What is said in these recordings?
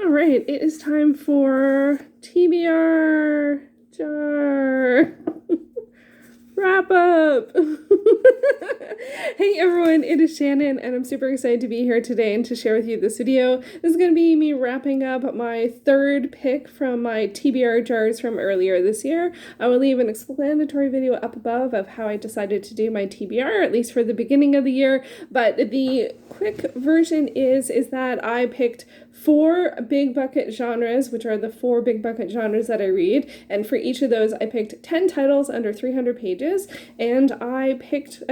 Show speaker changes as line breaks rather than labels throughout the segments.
All right, it is time for TBR Jar wrap up. Hey everyone, it is Shannon and I'm super excited to be here today and to share with you this video. This is going to be me wrapping up my third pick from my TBR jars from earlier this year. I will leave an explanatory video up above of how I decided to do my TBR, at least for the beginning of the year, but the quick version is that I picked 4 big bucket genres, which are the 4 big bucket genres that I read, and for each of those I picked 10 titles under 300 pages, and I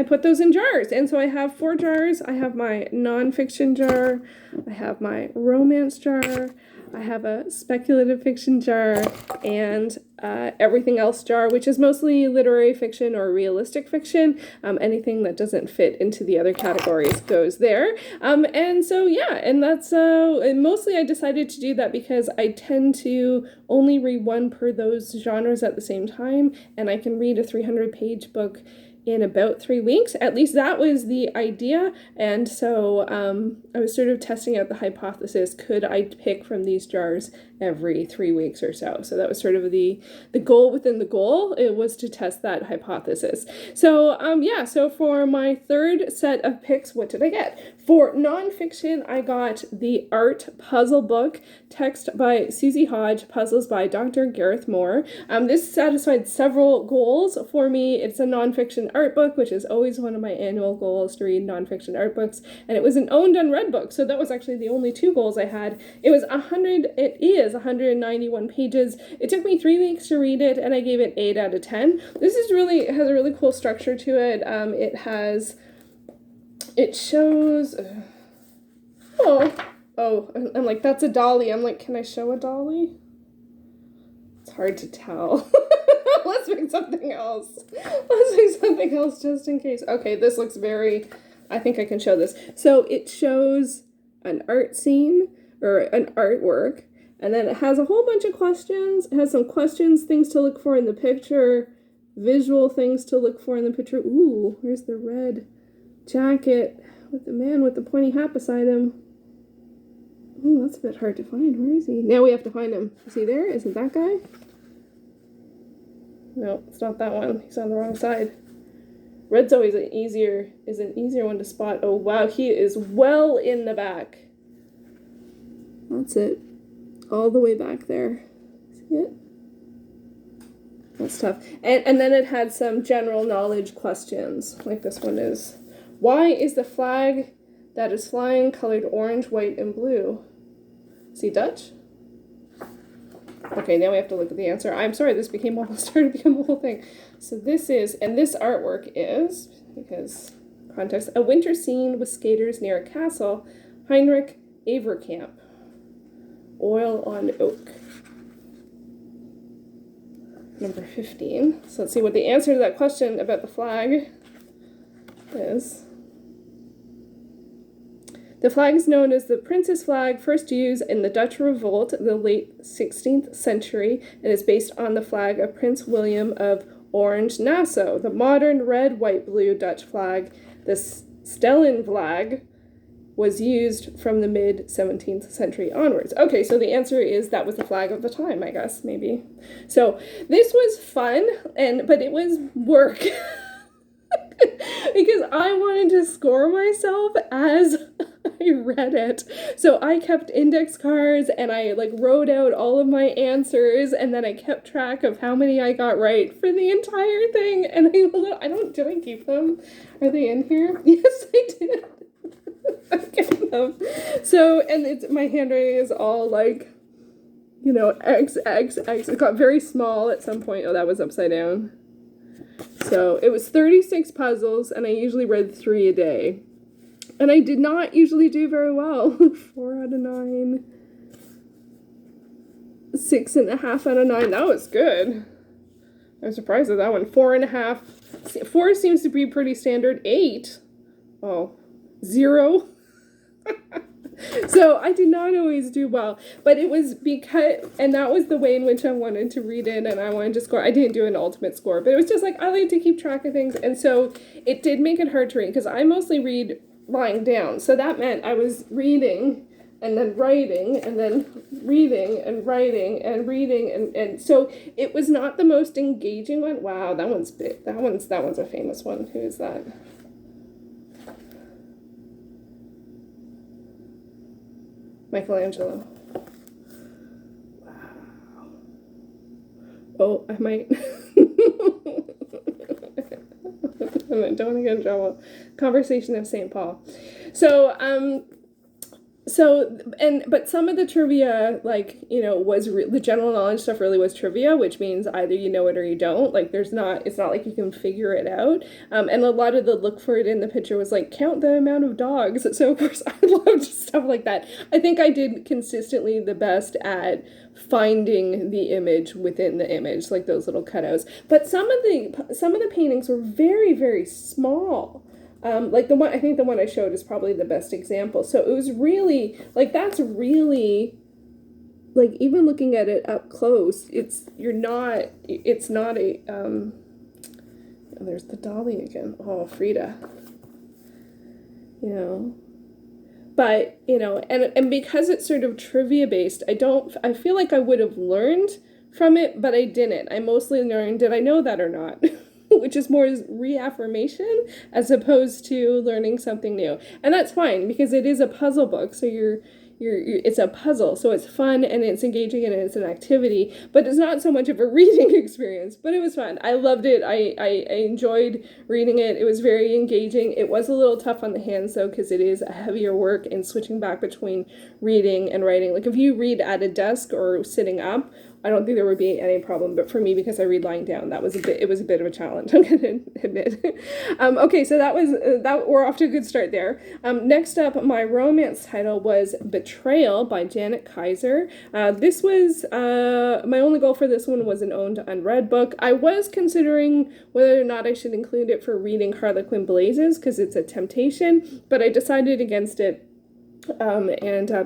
put those in jars. And so I have 4 jars. I have my nonfiction jar, I have my romance jar, I have a speculative fiction jar, and everything else jar, which is mostly literary fiction or realistic fiction. Anything that doesn't fit into the other categories goes there. And so yeah, and that's and mostly I decided to do that because I tend to only read one per those genres at the same time, and I can read a 300-page book in about 3 weeks. At least that was the idea. And so I was sort of testing out the hypothesis, could I pick from these jars every 3 weeks or so? So that was sort of the goal within the goal. It was to test that hypothesis. So yeah, so for my third set of picks, what did I get? For nonfiction, I got the art puzzle book, text by Susie, Hodge, puzzles by Dr. Gareth Moore. This satisfied several goals for me. It's a nonfiction art book, which is always one of my annual goals, to read nonfiction art books, and it was an owned unread book, so that was actually the only 2 goals I had. It is 191 pages. It took me 3 weeks to read it, and I gave it 8 out of 10. This is it has a really cool structure to it. It shows, I'm like, that's a dolly. I'm like, can I show a dolly? It's hard to tell. Let's make something else. Let's make something else just in case. Okay, this looks I think I can show this. So it shows an art scene, or an artwork, and then it has a whole bunch of questions. It has some questions, things to look for in the picture, visual things to look for in the picture. Ooh, where's the red jacket with the man with the pointy hat beside him? Oh, that's a bit hard to find. Where is he? Now we have to find him. Is he there? Is it that guy? No, it's not that one. He's on the wrong side. Red's always an easier one to spot. Oh wow, he is well in the back. That's it. All the way back there. See it? That's tough. And then it had some general knowledge questions, like this one is. Why is the flag that is flying colored orange, white, and blue? Is he Dutch? Okay, now we have to look at the answer. I'm sorry, this started to become a whole thing. So this artwork is, because context, a winter scene with skaters near a castle, Heinrich Averkamp. Oil on oak. Number 15. So let's see what the answer to that question about the flag is. The flag is known as the Prince's flag, first used in the Dutch Revolt in the late 16th century, and is based on the flag of Prince William of Orange-Nassau. The modern red, white, blue Dutch flag, the Stellen flag, was used from the mid-17th century onwards. Okay, so the answer is that was the flag of the time, I guess, maybe. So this was fun, but it was work. Because I wanted to score myself as I read it. So I kept index cards and I wrote out all of my answers, and then I kept track of how many I got right for the entire thing. And did I keep them? Are they in here? Yes, I did. I kept them. So, and my handwriting is all X, X, X. It got very small at some point. Oh, that was upside down. So it was 36 puzzles, and I usually read 3 a day. And I did not usually do very well. 4 out of 9. 6.5 out of 9. That was good. I'm surprised at that one. 4.5. 4 seems to be pretty standard. 8. Oh. 0. So I did not always do well, but it was and that was the way in which I wanted to read it, and I wanted to score. I didn't do an ultimate score, but it was just I like to keep track of things, and so it did make it hard to read, because I mostly read lying down, so that meant I was reading and then writing and then reading and writing and reading, and so it was not the most engaging one. Wow, that one's big. That one's a famous one. Who is that? Michelangelo. Wow. Oh, I might. I don't want to get in trouble. Conversation of St. Paul. But some of the trivia, like, was the general knowledge stuff really was trivia, which means either you know it or you don't. Like, it's not like you can figure it out. And a lot of the look for it in the picture was like, count the amount of dogs. So of course I loved stuff like that. I think I did consistently the best at finding the image within the image, like those little cutouts. But some of the paintings were very, very small. Like I think the one I showed is probably the best example. So it was really, like, that's really, like, even looking at it up close, it's not a, oh, there's the dolly again. Oh, Frida. But, and because it's sort of trivia based, I feel like I would have learned from it, but I didn't. I mostly learned, did I know that or not? Which is more reaffirmation as opposed to learning something new. And that's fine because it is a puzzle book. So it's a puzzle. So it's fun and it's engaging and it's an activity, but it's not so much of a reading experience, but it was fun. I loved it. I enjoyed reading it. It was very engaging. It was a little tough on the hands though, because it is a heavier work and switching back between reading and writing. Like if you read at a desk or sitting up, I don't think there would be any problem, but for me, because I read lying down, it was a bit of a challenge, I'm gonna admit. Okay, so that we're off to a good start there. Next up, my romance title was Betrayal by Janet Kaiser. This was, my only goal for this one was an owned unread book. I was considering whether or not I should include it for reading Harlequin Blazes, because it's a temptation, but I decided against it.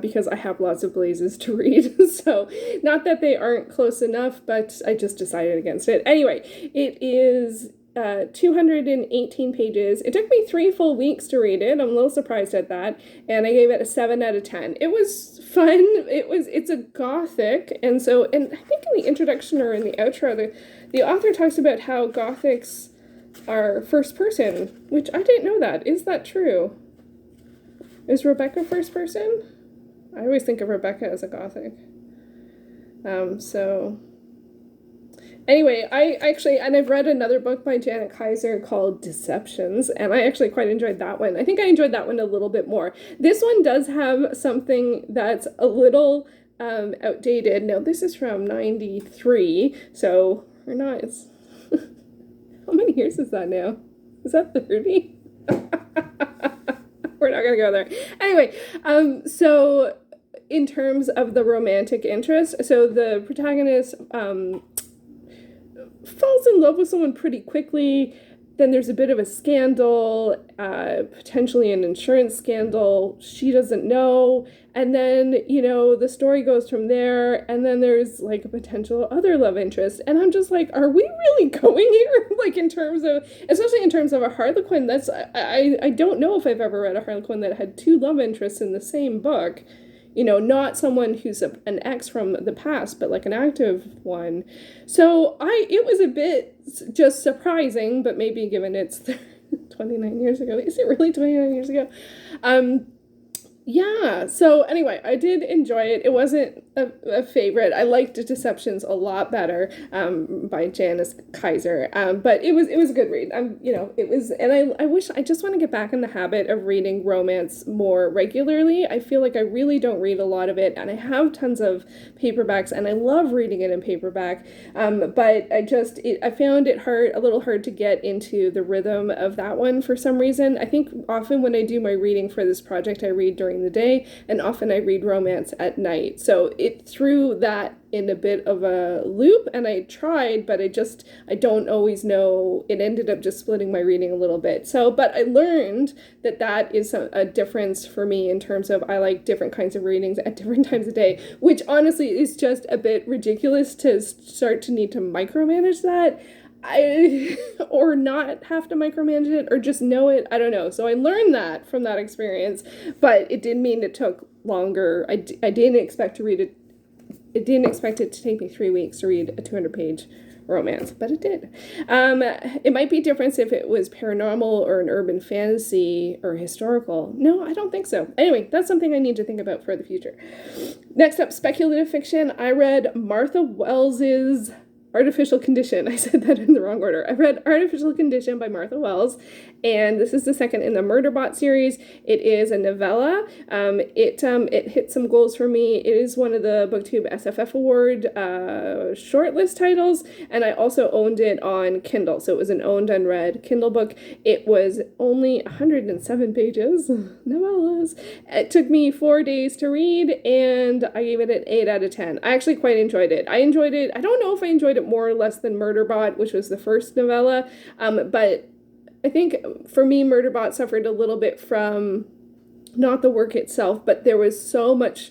Because I have lots of blazes to read, so not that they aren't close enough, but I just decided against it. Anyway, it is 218 pages. It took me 3 full weeks to read it. I'm a little surprised at that, and I gave it a 7 out of 10. It was fun. It's a gothic, and I think in the introduction or in the outro, the author talks about how gothics are first person, which I didn't know that. Is that true? Is Rebecca first person? I always think of Rebecca as a gothic. Anyway, I've read another book by Janet Kaiser called Deceptions, and I actually quite enjoyed that one. I think I enjoyed that one a little bit more. This one does have something that's a little outdated. Now, this is from 93, so we're not, it's, how many years is that now? Is that 30? We're not gonna go there. Anyway, so in terms of the romantic interest, so the protagonist falls in love with someone pretty quickly. Then there's a bit of a scandal, potentially an insurance scandal. She doesn't know. And then, the story goes from there. And then there's like a potential other love interest. And I'm just like, are we really going here? Like especially in terms of a Harlequin, I don't know if I've ever read a Harlequin that had 2 love interests in the same book. Not someone who's an ex from the past, but like an active one. So it was a bit just surprising, but maybe given it's 29 years ago. Is it really 29 years ago? Yeah, so anyway, I did enjoy it. It wasn't a favorite. I liked Deceptions a lot better by Janet Kaiser, but it was a good read. It was, and I just want to get back in the habit of reading romance more regularly. I feel like I really don't read a lot of it, and I have tons of paperbacks, and I love reading it in paperback, but I found it a little hard to get into the rhythm of that one for some reason. I think often when I do my reading for this project, I read during the day, and often I read romance at night. So it threw that in a bit of a loop, and I tried, but I don't always know. It ended up just splitting my reading a little bit. So, but I learned that is a difference for me in terms of I like different kinds of readings at different times of day, which honestly is just a bit ridiculous to start to need to micromanage that. Or not have to micromanage it, or just know it. I don't know. So I learned that from that experience, but it did mean it took longer. I didn't expect to read it didn't expect it to take me 3 weeks to read a 200-page romance, but it did. It might be different if it was paranormal or an urban fantasy or historical. No, I don't think so. Anyway, that's something I need to think about for the future. Next up, speculative fiction. I read Martha Wells's Artificial Condition. I said that in the wrong order. I read Artificial Condition by Martha Wells, and this is the second in the Murderbot series. It is a novella. It hit some goals for me. It is one of the Booktube SFF Award shortlist titles, and I also owned it on Kindle, so it was an owned unread Kindle book. It was only 107 pages, novellas. It took me 4 days to read, and I gave it an 8 out of 10. I actually quite enjoyed it. I don't know if I enjoyed it more or less than Murderbot, which was the first novella, but I think for me, Murderbot suffered a little bit from not the work itself, but there was so much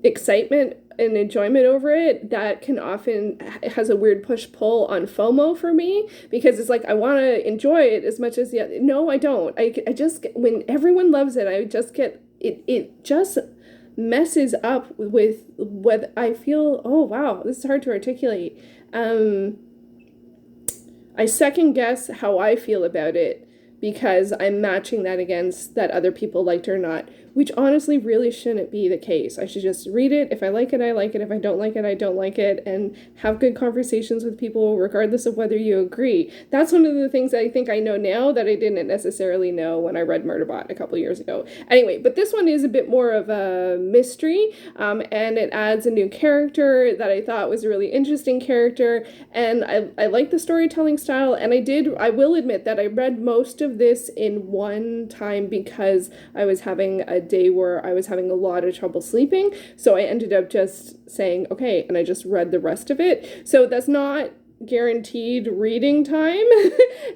excitement and enjoyment over it that can often has a weird push-pull on FOMO for me, because it's like I want to enjoy it as much as no, I don't. I just, when everyone loves it, I just get it just messes up with what I feel. Oh wow, this is hard to articulate. I second guess how I feel about it because I'm matching that against that other people liked or not, which honestly really shouldn't be the case. I should just read it. If I like it, I like it. If I don't like it, I don't like it, and have good conversations with people regardless of whether you agree. That's one of the things that I think I know now that I didn't necessarily know when I read Murderbot a couple years ago. Anyway, but this one is a bit more of a mystery, and it adds a new character that I thought was a really interesting character, and I like the storytelling style, and I will admit that I read most of this in one time because I was having a day where I was having a lot of trouble sleeping, so I ended up just saying okay, and I just read the rest of it. So that's not guaranteed reading time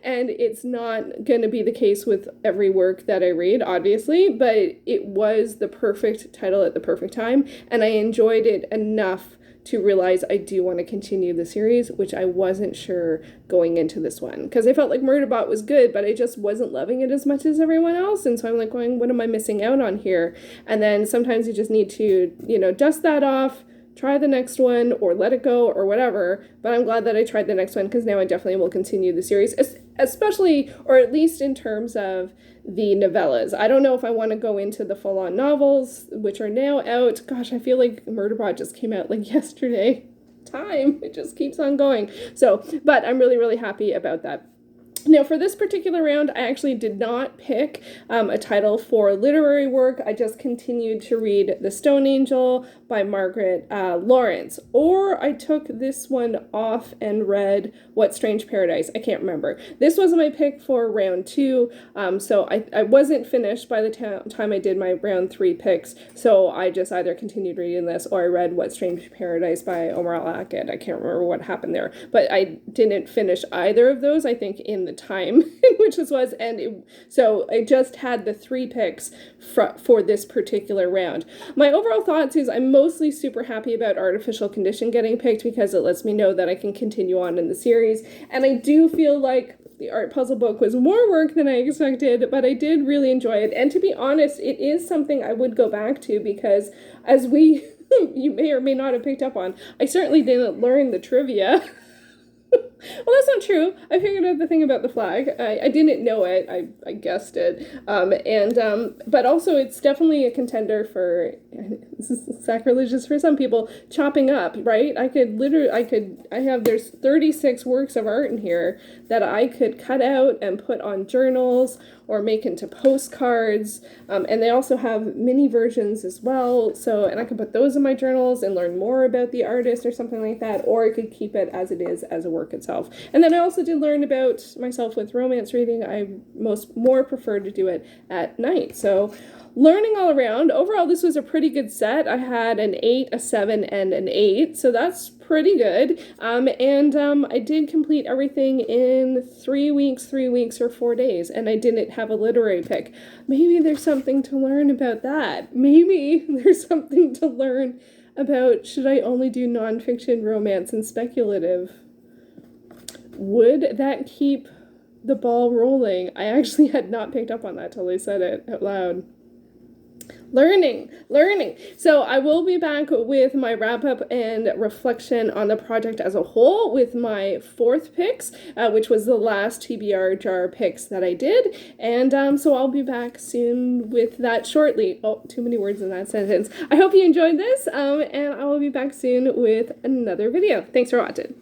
and it's not going to be the case with every work that I read, obviously, but it was the perfect title at the perfect time, and I enjoyed it enough to realize I do want to continue the series, which I wasn't sure going into this one, because I felt like Murderbot was good, but I just wasn't loving it as much as everyone else, and so I'm like going, what am I missing out on here? And then sometimes you just need to, dust that off, try the next one, or let it go, or whatever. But I'm glad that I tried the next one, because now I definitely will continue the series, especially, or at least in terms of the novellas. I don't know if I want to go into the full-on novels, which are now out. Gosh, I feel like Murderbot just came out like yesterday. Time, it just keeps on going. So, but I'm really, really happy about that. Now, for this particular round, I actually did not pick a title for literary work. I just continued to read The Stone Angel by Margaret Lawrence. Or I took this one off and read What Strange Paradise. I can't remember. This was my pick for round 2. So I wasn't finished by the time I did my round 3 picks. So I just either continued reading this or I read What Strange Paradise by Omar Al-Akkad. I can't remember what happened there. But I didn't finish either of those, I think, in the time in which this was, so I just had the 3 picks for this particular round. My overall thoughts is I'm mostly super happy about Artificial Condition getting picked because it lets me know that I can continue on in the series, and I do feel like the art puzzle book was more work than I expected, but I did really enjoy it, and to be honest, it is something I would go back to because as you may or may not have picked up on, I certainly didn't learn the trivia. Well, that's not true. I figured out the thing about the flag. I didn't know it. I guessed it. But also it's definitely a contender for, this is sacrilegious for some people, chopping up, right? There's 36 works of art in here that I could cut out and put on journals or make into postcards. And they also have mini versions as well. And I could put those in my journals and learn more about the artist or something like that, or I could keep it as it is as a work itself. And then I also did learn about myself with romance reading. I more prefer to do it at night. So learning all around. Overall, this was a pretty good set. I had an 8, a 7, and an 8. So that's pretty good. I did complete everything in 3 weeks, or 4 days. And I didn't have a literary pick. Maybe there's something to learn about that. Maybe there's something to learn about, should I only do nonfiction, romance, and speculative? Would that keep the ball rolling? I actually had not picked up on that till I said it out loud. Learning. So I will be back with my wrap up and reflection on the project as a whole with my fourth picks, which was the last TBR jar picks that I did. And so I'll be back soon with that shortly. Oh, too many words in that sentence. I hope you enjoyed this, and I will be back soon with another video. Thanks for watching.